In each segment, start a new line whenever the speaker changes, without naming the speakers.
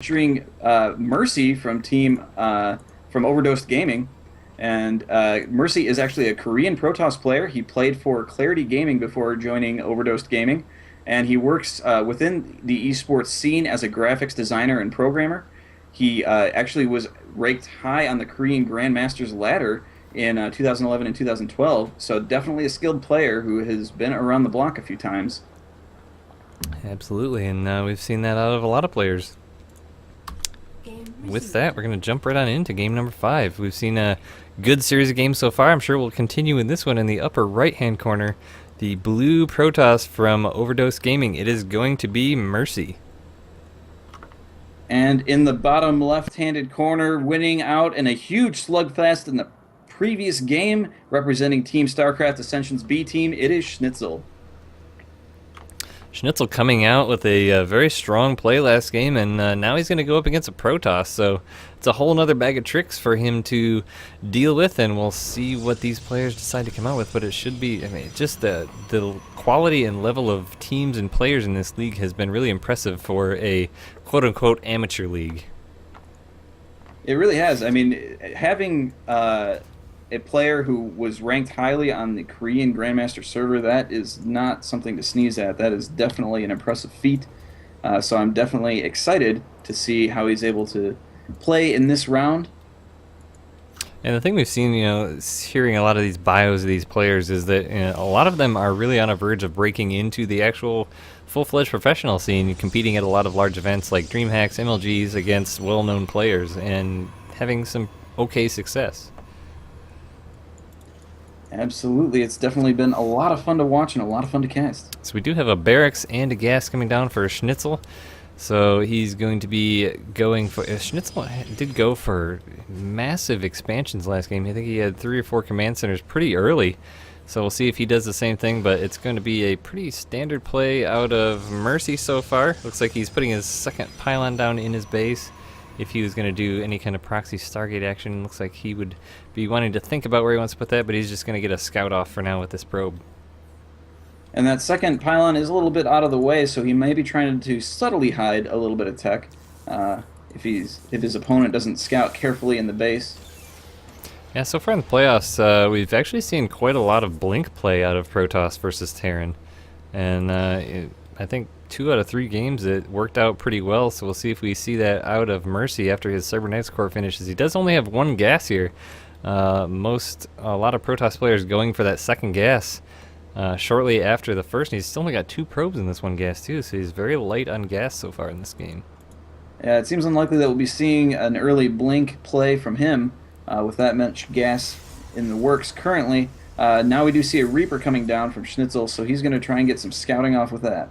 featuring Mercy from from Overdosed Gaming, and Mercy is actually a Korean Protoss player. He played for Clarity Gaming before joining Overdosed Gaming, and he works within the esports scene as a graphics designer and programmer. He actually was ranked high on the Korean Grandmasters ladder in 2011 and 2012, so definitely a skilled player who has been around the block a few times.
Absolutely, and we've seen that out of a lot of players. With that, we're going to jump right on into game number 5. We've seen a good series of games so far. I'm sure we'll continue in this one. In the upper right-hand corner, the blue Protoss from Overdose Gaming. It is going to be Mercy.
And in the bottom left-handed corner, winning out in a huge slugfest in the previous game, representing Team StarCraft Ascension's B team, it is Schnitzel.
Schnitzel coming out with a very strong play last game, and now he's going to go up against a Protoss, so it's a whole other bag of tricks for him to deal with, and we'll see what these players decide to come out with. But it should be, I mean, just the quality and level of teams and players in this league has been really impressive for a quote-unquote amateur league.
It really has. I mean, having a player who was ranked highly on the Korean Grandmaster server, that is not something to sneeze at. That is definitely an impressive feat. So I'm definitely excited to see how he's able to play in this round.
And the thing we've seen, hearing a lot of these bios of these players is that a lot of them are really on a verge of breaking into the actual full-fledged professional scene, competing at a lot of large events like DreamHacks, MLGs against well-known players, and having some okay success.
Absolutely. It's definitely been a lot of fun to watch and a lot of fun to cast.
So we do have a barracks and a gas coming down for Schnitzel. So he's going to be going for... Schnitzel did go for massive expansions last game. I think he had 3 or 4 command centers pretty early. So we'll see if he does the same thing, but it's going to be a pretty standard play out of Mercy so far. Looks like he's putting his second pylon down in his base. If he was going to do any kind of proxy Stargate action, looks like he would be wanting to think about where he wants to put that, but he's just going to get a scout off for now with this probe.
And that second pylon is a little bit out of the way, so he may be trying to subtly hide a little bit of tech if his opponent doesn't scout carefully in the base.
Yeah, so far in the playoffs, we've actually seen quite a lot of blink play out of Protoss versus Terran. And I think 2 out of 3 games it worked out pretty well, so we'll see if we see that out of Mercy after his Cybernetics core finishes. He does only have 1 gas here. A lot of Protoss players going for that second gas shortly after the first, and he's still only got 2 probes in this 1 gas too, so he's very light on gas so far in this game.
Yeah, it seems unlikely that we'll be seeing an early blink play from him with that much gas in the works currently. Now we do see a Reaper coming down from Schnitzel, so he's going to try and get some scouting off with that.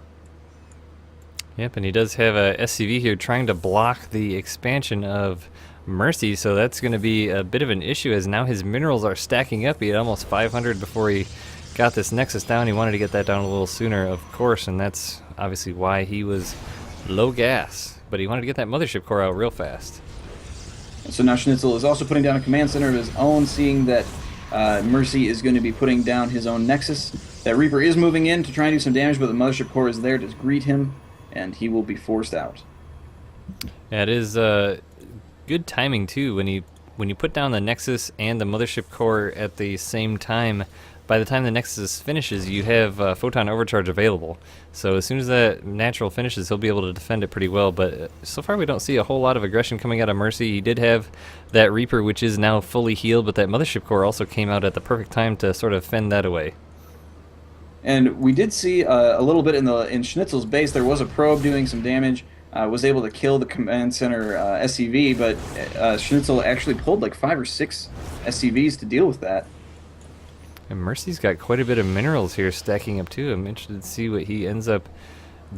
Yep, and he does have a SCV here trying to block the expansion of Mercy, so that's going to be a bit of an issue as now his minerals are stacking up. He had almost 500 before he got this Nexus down. He wanted to get that down a little sooner, of course, and that's obviously why he was low gas. But he wanted to get that mothership core out real fast.
So now Schnitzel is also putting down a command center of his own, seeing that Mercy is going to be putting down his own Nexus. That Reaper is moving in to try and do some damage, but the mothership core is there to greet him, and he will be forced out.
Yeah, it is good timing too when you put down the Nexus and the mothership core at the same time. By the time the Nexus finishes, you have Photon Overcharge available. So as soon as that natural finishes, he'll be able to defend it pretty well. But so far we don't see a whole lot of aggression coming out of Mercy. He did have that Reaper, which is now fully healed, but that mothership core also came out at the perfect time to sort of fend that away.
And we did see a little bit in Schnitzel's base. There was a probe doing some damage. Was able to kill the command center SCV, but Schnitzel actually pulled like 5 or 6 SCVs to deal with that.
And Mercy's got quite a bit of minerals here stacking up too. I'm interested to see what he ends up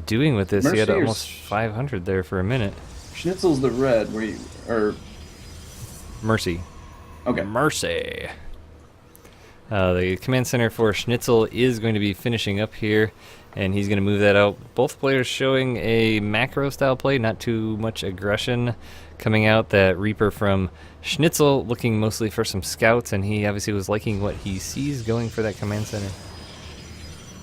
doing with this. He had almost 500 there for a minute.
Schnitzel's the red, or
Mercy.
Okay.
Mercy. The command center for Schnitzel is going to be finishing up here, and he's going to move that out. Both players showing a macro style play, not too much aggression coming out. That Reaper from Schnitzel looking mostly for some scouts, and he obviously was liking what he sees going for that command center.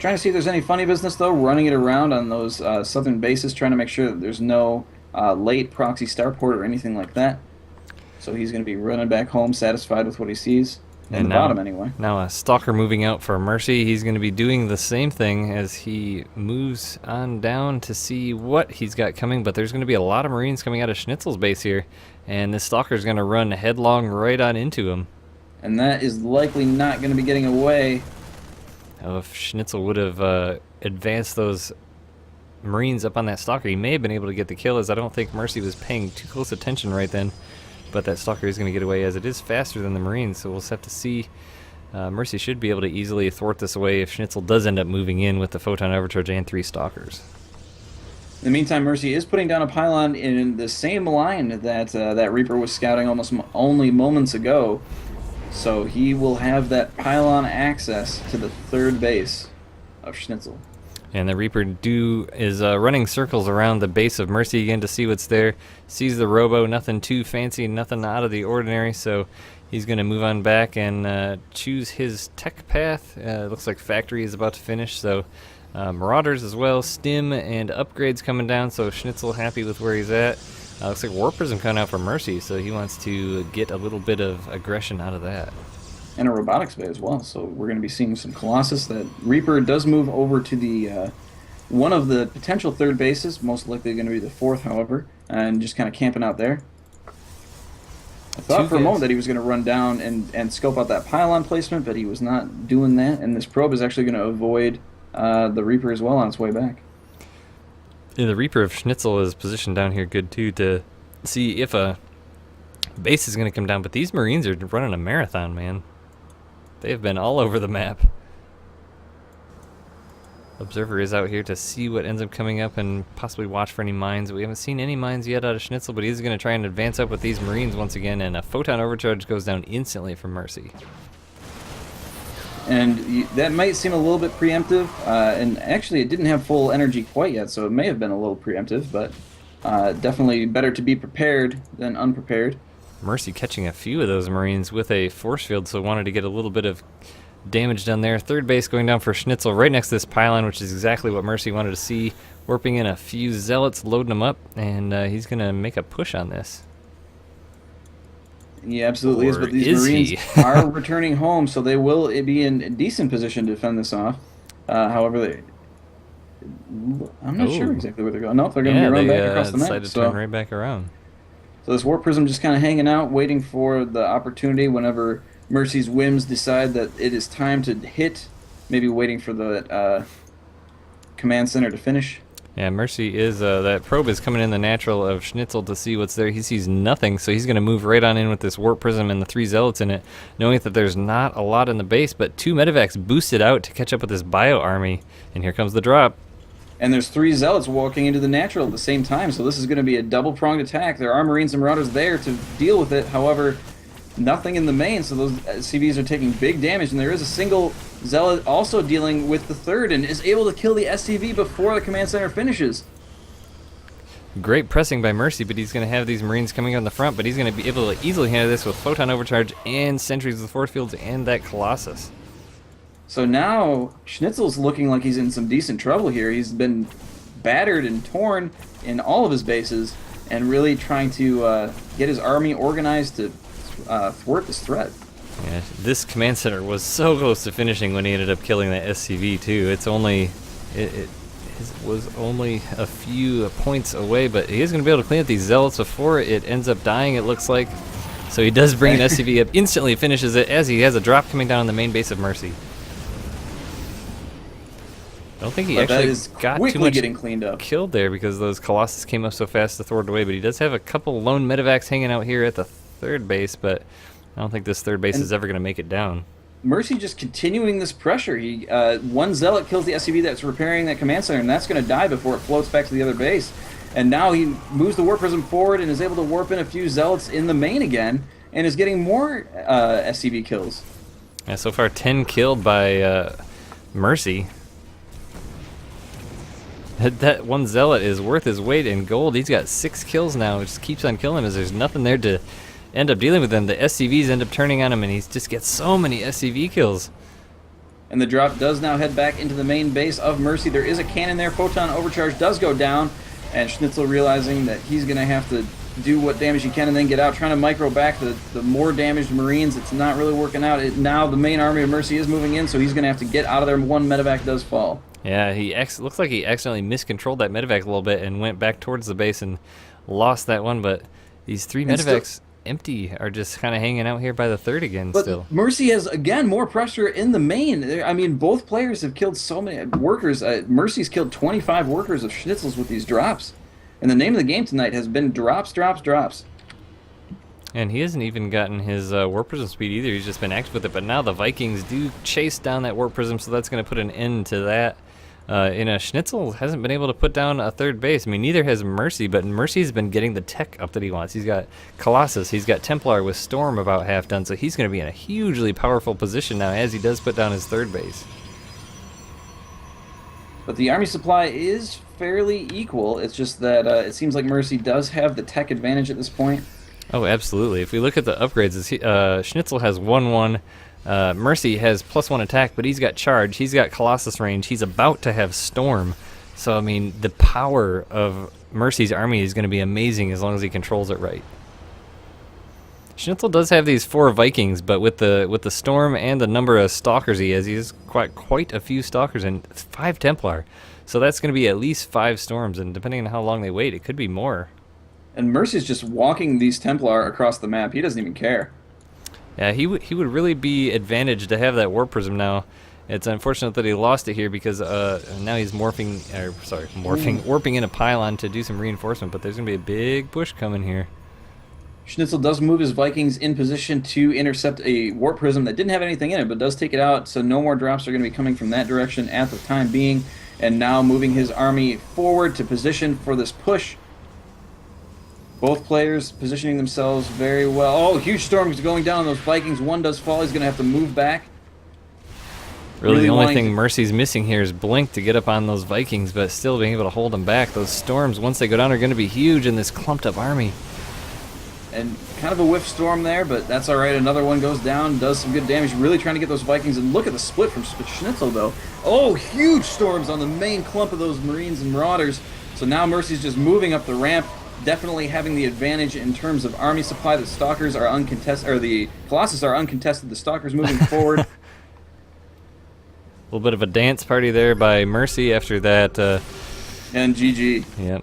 Trying to see if there's any funny business, though, running it around on those southern bases, trying to make sure that there's no late proxy starport or anything like that. So he's going to be running back home satisfied with what he sees. In the bottom, anyway.
Now a Stalker moving out for Mercy. He's going to be doing the same thing as he moves on down to see what he's got coming, but there's going to be a lot of Marines coming out of Schnitzel's base here, and this Stalker's going to run headlong right on into him.
And that is likely not going to be getting away.
Oh, if Schnitzel would have advanced those Marines up on that Stalker, he may have been able to get the kill, as I don't think Mercy was paying too close attention right then. But that Stalker is going to get away, as it is faster than the Marines, so we'll just have to see. Mercy should be able to easily thwart this away if Schnitzel does end up moving in with the Photon Overcharge and 3 Stalkers.
In the meantime, Mercy is putting down a pylon in the same line that that Reaper was scouting almost only moments ago. So he will have that pylon access to the third base of Schnitzel.
And the Reaper is running circles around the base of Mercy again to see what's there. Sees the Robo, nothing too fancy, nothing out of the ordinary, so he's going to move on back and choose his tech path. Looks like Factory is about to finish, so Marauders as well, Stim and Upgrades coming down, so Schnitzel happy with where he's at. Looks like War Prism coming out for Mercy, so he wants to get a little bit of aggression out of that.
And a robotics bay as well, so we're going to be seeing some Colossus. That Reaper does move over to the one of the potential third bases, most likely going to be the fourth, however, and just kind of camping out there. I thought for a moment that he was going to run down and scope out that pylon placement, but he was not doing that, and this probe is actually going to avoid the Reaper as well on its way back.
Yeah, the Reaper of Schnitzel is positioned down here good too to see if a base is going to come down, but these Marines are running a marathon, man. They've been all over the map. Observer is out here to see what ends up coming up and possibly watch for any mines. We haven't seen any mines yet out of Schnitzel, but he's going to try and advance up with these Marines once again, and a Photon Overcharge goes down instantly from Mercy.
And that might seem a little bit preemptive, and actually it didn't have full energy quite yet, so it may have been a little preemptive, but definitely better to be prepared than unprepared.
Mercy catching a few of those Marines with a force field, so wanted to get a little bit of damage down there. Third base going down for Schnitzel right next to this pylon, which is exactly what Mercy wanted to see. Warping in a few Zealots, loading them up, and he's going to make a push on this.
He absolutely is, but these Marines are returning home, so they will be in a decent position to fend this off. However, I'm not sure exactly where they're going. No, they're going to be run back across the map.
Decided to turn right back around.
So this Warp Prism just kind of hanging out, waiting for the opportunity whenever Mercy's whims decide that it is time to hit, maybe waiting for the command center to finish.
Yeah, Mercy is, that probe is coming in the natural of Schnitzel to see what's there. He sees nothing, so he's going to move right on in with this Warp Prism and the 3 Zealots in it, knowing that there's not a lot in the base, but 2 Medivacs boosted out to catch up with this Bio Army, and here comes the drop.
And there's 3 Zealots walking into the natural at the same time, so this is going to be a double-pronged attack. There are Marines and Marauders there to deal with it, however, nothing in the main, so those CVs are taking big damage, and there is a single Zealot also dealing with the third and is able to kill the SCV before the command center finishes.
Great pressing by Mercy, but he's going to have these Marines coming on the front, but he's going to be able to easily handle this with Photon Overcharge and Sentries with force fields and that Colossus.
So now Schnitzel's looking like he's in some decent trouble here. He's been battered and torn in all of his bases and really trying to get his army organized to thwart this threat.
Yeah, this command center was so close to finishing when he ended up killing that SCV too. It was only a few points away, but he is going to be able to clean up these Zealots before it ends up dying, it looks like. So he does bring an SCV up, instantly finishes it as he has a drop coming down on the main base of Mercy. I don't think he actually got too much
getting cleaned up.
Killed there because those Colossus came up so fast to thwart away, but he does have a couple lone Medivacs hanging out here at the third base, but I don't think this third base is ever going to make it down.
Mercy just continuing this pressure. He one Zealot kills the SCV that's repairing that command center, and that's going to die before it floats back to the other base. And now he moves the Warp Prism forward and is able to warp in a few Zealots in the main again, and is getting more SCV kills.
Yeah, so far 10 killed by Mercy. That one Zealot is worth his weight in gold. He's got 6 kills now, which just keeps on killing him as there's nothing there to end up dealing with him. The SCVs end up turning on him, and he just gets so many SCV kills.
And the drop does now head back into the main base of Mercy. There is a cannon there. Photon Overcharge does go down. And Schnitzel realizing that he's going to have to do what damage he can and then get out, trying to micro back the more damaged Marines. It's not really working out. Now the main army of Mercy is moving in, so he's going to have to get out of there. One medevac does fall.
Yeah, looks like he accidentally miscontrolled that medevac a little bit and went back towards the base and lost that one, but these 3 medevacs empty are just kind of hanging out here by the 3rd again still.
Mercy has, again, more pressure in the main. I mean, both players have killed so many workers. Mercy's killed 25 workers of Schnitzels with these drops. And the name of the game tonight has been drops, drops, drops.
And he hasn't even gotten his warp prism speed either. He's just been active with it. But now the Vikings do chase down that warp prism, so that's going to put an end to that. Schnitzel hasn't been able to put down a 3rd base. I mean, neither has Mercy, but Mercy's been getting the tech up that he wants. He's got Colossus, he's got Templar with Storm about half done, so he's going to be in a hugely powerful position now as he does put down his 3rd base.
But the army supply is fairly equal. It's just that it seems like Mercy does have the tech advantage at this point.
Oh, absolutely. If we look at the upgrades, Schnitzel has 1-1. Mercy has +1 attack, but he's got charge. He's got Colossus range. He's about to have Storm. So, I mean, the power of Mercy's army is going to be amazing as long as he controls it right. Schnitzel does have these 4 Vikings, but with the Storm and the number of Stalkers he has quite a few Stalkers and 5 Templar. So that's going to be at least 5 Storms, and depending on how long they wait, it could be more.
And Mercy's just walking these Templar across the map. He doesn't even care.
Yeah, he would really be advantaged to have that Warp Prism now. It's unfortunate that he lost it here because now he's warping in a pylon to do some reinforcement, but there's going to be a big push coming here.
Schnitzel does move his Vikings in position to intercept a Warp Prism that didn't have anything in it, but does take it out, so no more drops are going to be coming from that direction at the time being. And now moving his army forward to position for this push. Both players positioning themselves very well. Oh, huge storm is going down on those Vikings. One does fall. He's going to have to move back.
Really the only thing Mercy's missing here is Blink to get up on those Vikings, but still being able to hold them back. Those storms, once they go down, are going to be huge in this clumped-up army.
And kind of a whiff storm there, but that's all right. Another one goes down, does some good damage. Really trying to get those Vikings. And look at the split from Schnitzel, though. Oh, huge storms on the main clump of those Marines and Marauders. So now Mercy's just moving up the ramp, definitely having the advantage in terms of army supply. The Stalkers are uncontested, or the Colossus are uncontested. The Stalkers moving forward.
A little bit of a dance party there by Mercy after that.
And GG.
Yep.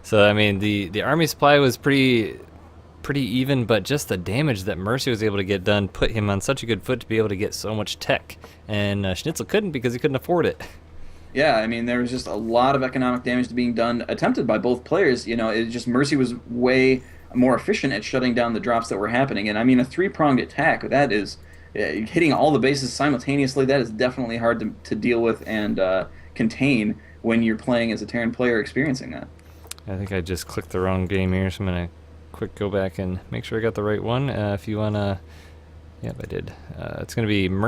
So, I mean, the army supply was pretty even, but just the damage that Mercy was able to get done put him on such a good foot to be able to get so much tech. And Schnitzel couldn't because he couldn't afford it.
Yeah, I mean, there was just a lot of economic damage being done, attempted by both players. You know, it just Mercy was way more efficient at shutting down the drops that were happening. And I mean, a 3-pronged attack, that is hitting all the bases simultaneously. That is definitely hard to deal with and contain when you're playing as a Terran player experiencing that.
I think I just clicked the wrong game here, so I'm going to quick go back and make sure I got the right one. If you want to... Yep, I did. It's going to be...